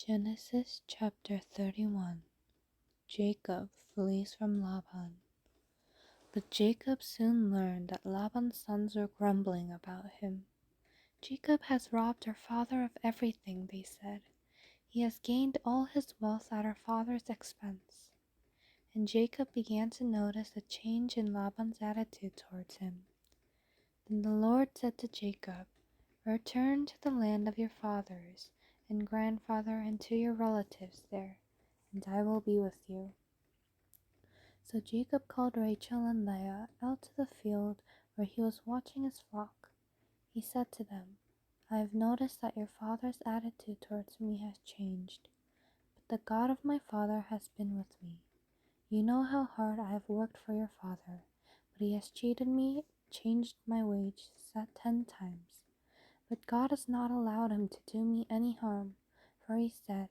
Genesis chapter 31. Jacob flees from Laban. But Jacob soon learned that Laban's sons were grumbling about him. "Jacob has robbed our father of everything," they said. "He has gained all his wealth at our father's expense." And Jacob began to notice a change in Laban's attitude towards him. Then the Lord said to Jacob, "Return to the land of your fathers and grandfather and to your relatives there, and I will be with you." So Jacob called Rachel and Leah out to the field where he was watching his flock. He said to them, "I have noticed that your father's attitude towards me has changed, but the God of my father has been with me. You know how hard I have worked for your father, but he has cheated me, changed my wage 10 times. But God has not allowed him to do me any harm, for he said,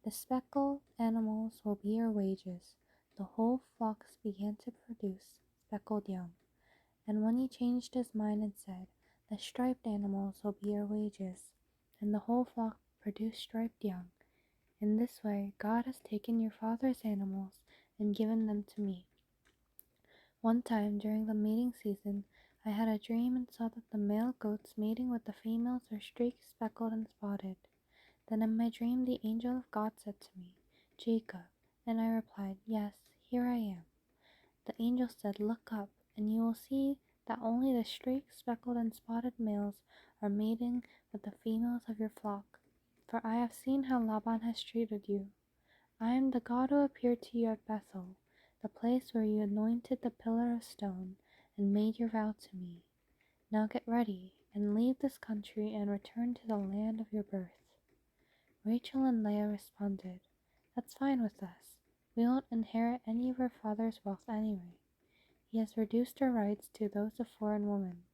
'The speckled animals will be your wages.' The whole flocks began to produce speckled young. And when he changed his mind and said, 'The striped animals will be your wages,' and the whole flock produced striped young. In this way, God has taken your father's animals and given them to me. One time during the mating season, I had a dream and saw that the male goats mating with the females were streaked, speckled, and spotted. Then in my dream the angel of God said to me, 'Jacob,' and I replied, 'Yes, here I am.' The angel said, 'Look up, and you will see that only the streaked, speckled, and spotted males are mating with the females of your flock, for I have seen how Laban has treated you. I am the God who appeared to you at Bethel, the place where you anointed the pillar of stone and made your vow to me. Now get ready and leave this country and return to the land of your birth.' Rachel and Leah responded, 'That's fine with us. We won't inherit any of our father's wealth anyway. He has reduced our rights to those of foreign women,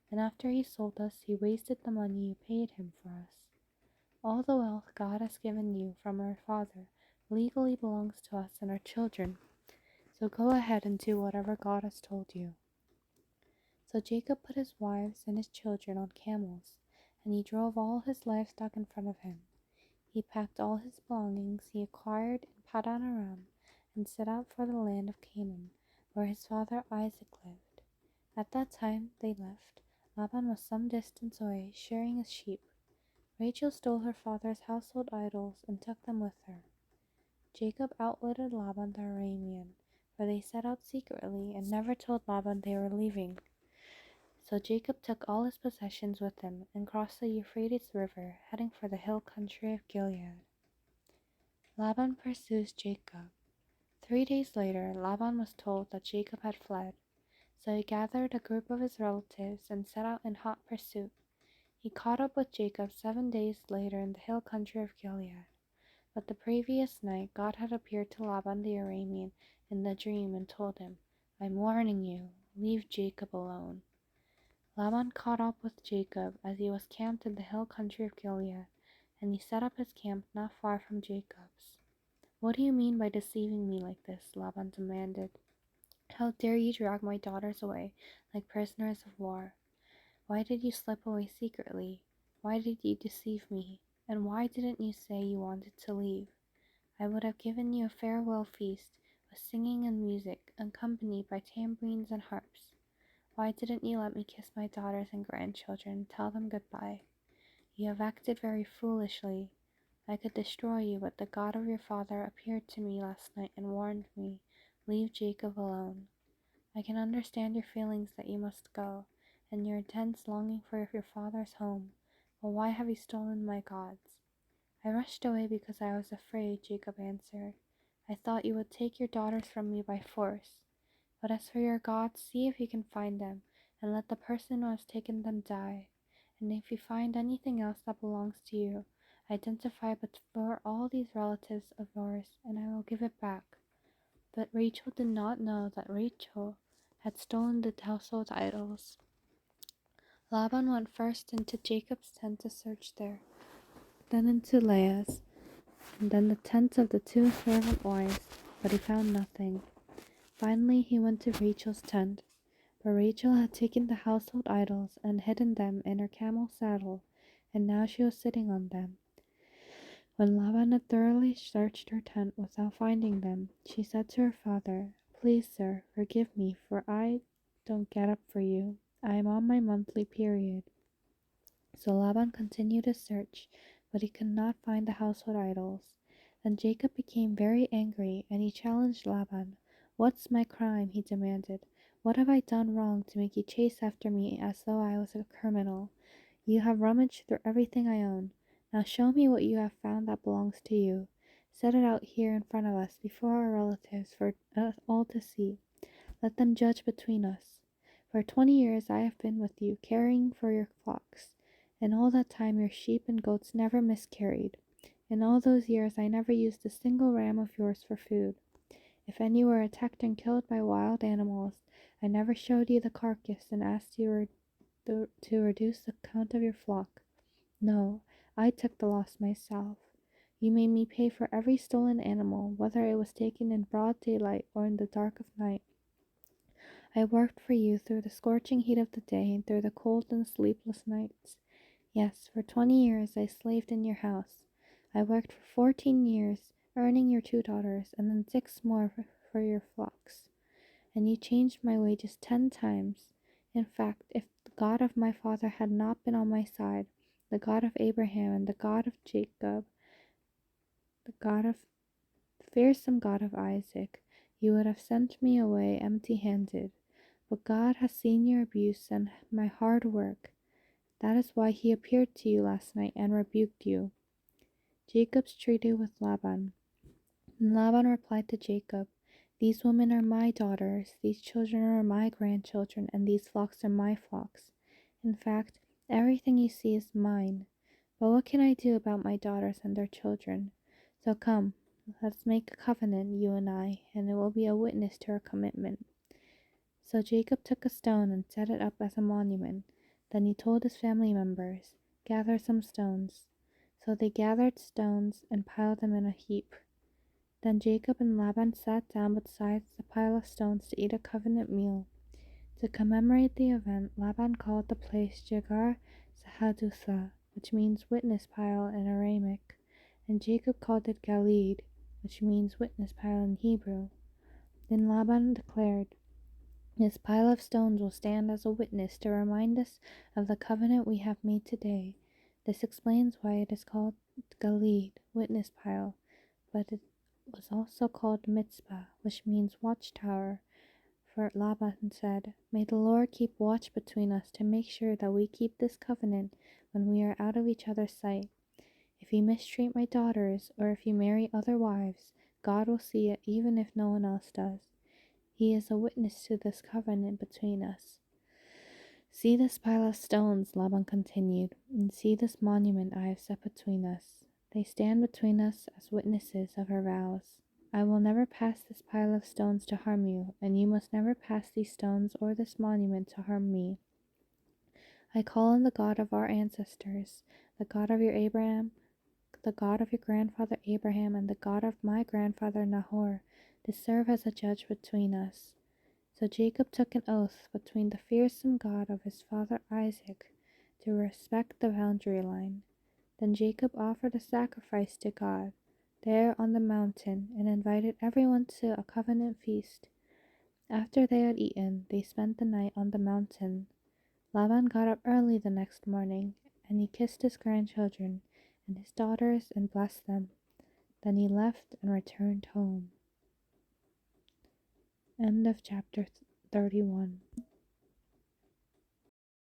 and after he sold us, he wasted the money you paid him for us. All the wealth God has given you from our father legally belongs to us and our children. So go ahead and do whatever God has told you.' So Jacob put his wives and his children on camels, and he drove all his livestock in front of him. He packed all his belongings he acquired in Paddan Aram and set out for the land of Canaan, where his father Isaac lived. At that time they left. Laban was some distance away, shearing his sheep. Rachel stole her father's household idols and took them with her. Jacob outwitted Laban the Aramean, for they set out secretly and never told Laban they were leaving. So Jacob took all his possessions with him and crossed the Euphrates River, heading for the hill country of Gilead. Laban pursues Jacob. 3 days later, Laban was told that Jacob had fled, so he gathered a group of his relatives and set out in hot pursuit. He caught up with Jacob 7 days later in the hill country of Gilead. But the previous night God had appeared to Laban the Aramean in the dream and told him, 'I'm warning you, leave Jacob alone.' Laban caught up with Jacob as he was camped in the hill country of Gilead, and he set up his camp not far from Jacob's. 'What do you mean by deceiving me like this?' Laban demanded. 'How dare you drag my daughters away like prisoners of war? Why did you slip away secretly? Why did you deceive me? And why didn't you say you wanted to leave? I would have given you a farewell feast with singing and music, accompanied by tambourines and harps. Why didn't you let me kiss my daughters and grandchildren and tell them goodbye? You have acted very foolishly. I could destroy you, but the God of your father appeared to me last night and warned me, leave Jacob alone. I can understand your feelings that you must go, and your intense longing for your father's home, but why have you stolen my gods?' 'I rushed away because I was afraid,' Jacob answered. 'I thought you would take your daughters from me by force. But as for your gods, see if you can find them, and let the person who has taken them die. And if you find anything else that belongs to you, identify before all these relatives of yours, and I will give it back.' But Rachel did not know that Rachel had stolen the household idols. Laban went first into Jacob's tent to search there, then into Leah's, and then the tents of the 2 servant wives, but he found nothing. Finally he went to Rachel's tent, but Rachel had taken the household idols and hidden them in her camel's saddle, and now she was sitting on them. When Laban had thoroughly searched her tent without finding them, she said to her father, "Please, sir, forgive me, for I don't get up for you. I am on my monthly period." So Laban continued his search, but he could not find the household idols. Then Jacob became very angry, and he challenged Laban. "What's my crime?" he demanded. "What have I done wrong to make you chase after me as though I was a criminal? You have rummaged through everything I own. Now show me what you have found that belongs to you. Set it out here in front of us before our relatives for us all to see. Let them judge between us. For 20 years I have been with you, caring for your flocks. In all that time your sheep and goats never miscarried. In all those years I never used a single ram of yours for food. If any were attacked and killed by wild animals, I never showed you the carcass and asked you to reduce the count of your flock. No, I took the loss myself. You made me pay for every stolen animal, whether it was taken in broad daylight or in the dark of night. I worked for you through the scorching heat of the day and through the cold and sleepless nights. Yes, for 20 years I slaved in your house. I worked for 14 years, earning your 2 daughters, and then 6 more for your flocks. And you changed my wages 10 times. In fact, if the God of my father had not been on my side, the God of Abraham and the God of Jacob, the fearsome God of Isaac, you would have sent me away empty-handed. But God has seen your abuse and my hard work. That is why he appeared to you last night and rebuked you." Jacob's treaty with Laban. And Laban replied to Jacob, "These women are my daughters, these children are my grandchildren, and these flocks are my flocks. In fact, everything you see is mine. But what can I do about my daughters and their children? So come, let's make a covenant, you and I, and it will be a witness to our commitment." So Jacob took a stone and set it up as a monument. Then he told his family members, "Gather some stones." So they gathered stones and piled them in a heap. Then Jacob and Laban sat down beside the pile of stones to eat a covenant meal. To commemorate the event, Laban called the place Jegar Sahadutha, which means witness pile in Aramaic, and Jacob called it Galeed, which means witness pile in Hebrew. Then Laban declared, "This pile of stones will stand as a witness to remind us of the covenant we have made today." This explains why it is called Galeed, witness pile, but it was also called Mitzpah, which means watchtower. For Laban said, "May the Lord keep watch between us to make sure that we keep this covenant when we are out of each other's sight. If you mistreat my daughters, or if you marry other wives, God will see it even if no one else does. He is a witness to this covenant between us." "See this pile of stones," Laban continued, "and see this monument I have set between us. They stand between us as witnesses of our vows. I will never pass this pile of stones to harm you, and you must never pass these stones or this monument to harm me. I call on the God of our ancestors, the God of your Abraham, the God of your grandfather Abraham, and the God of my grandfather Nahor, to serve as a judge between us." So Jacob took an oath between the fearsome God of his father Isaac to respect the boundary line. Then Jacob offered a sacrifice to God there on the mountain and invited everyone to a covenant feast. After they had eaten, they spent the night on the mountain. Laban got up early the next morning, and he kissed his grandchildren and his daughters and blessed them. Then he left and returned home. End of chapter 31.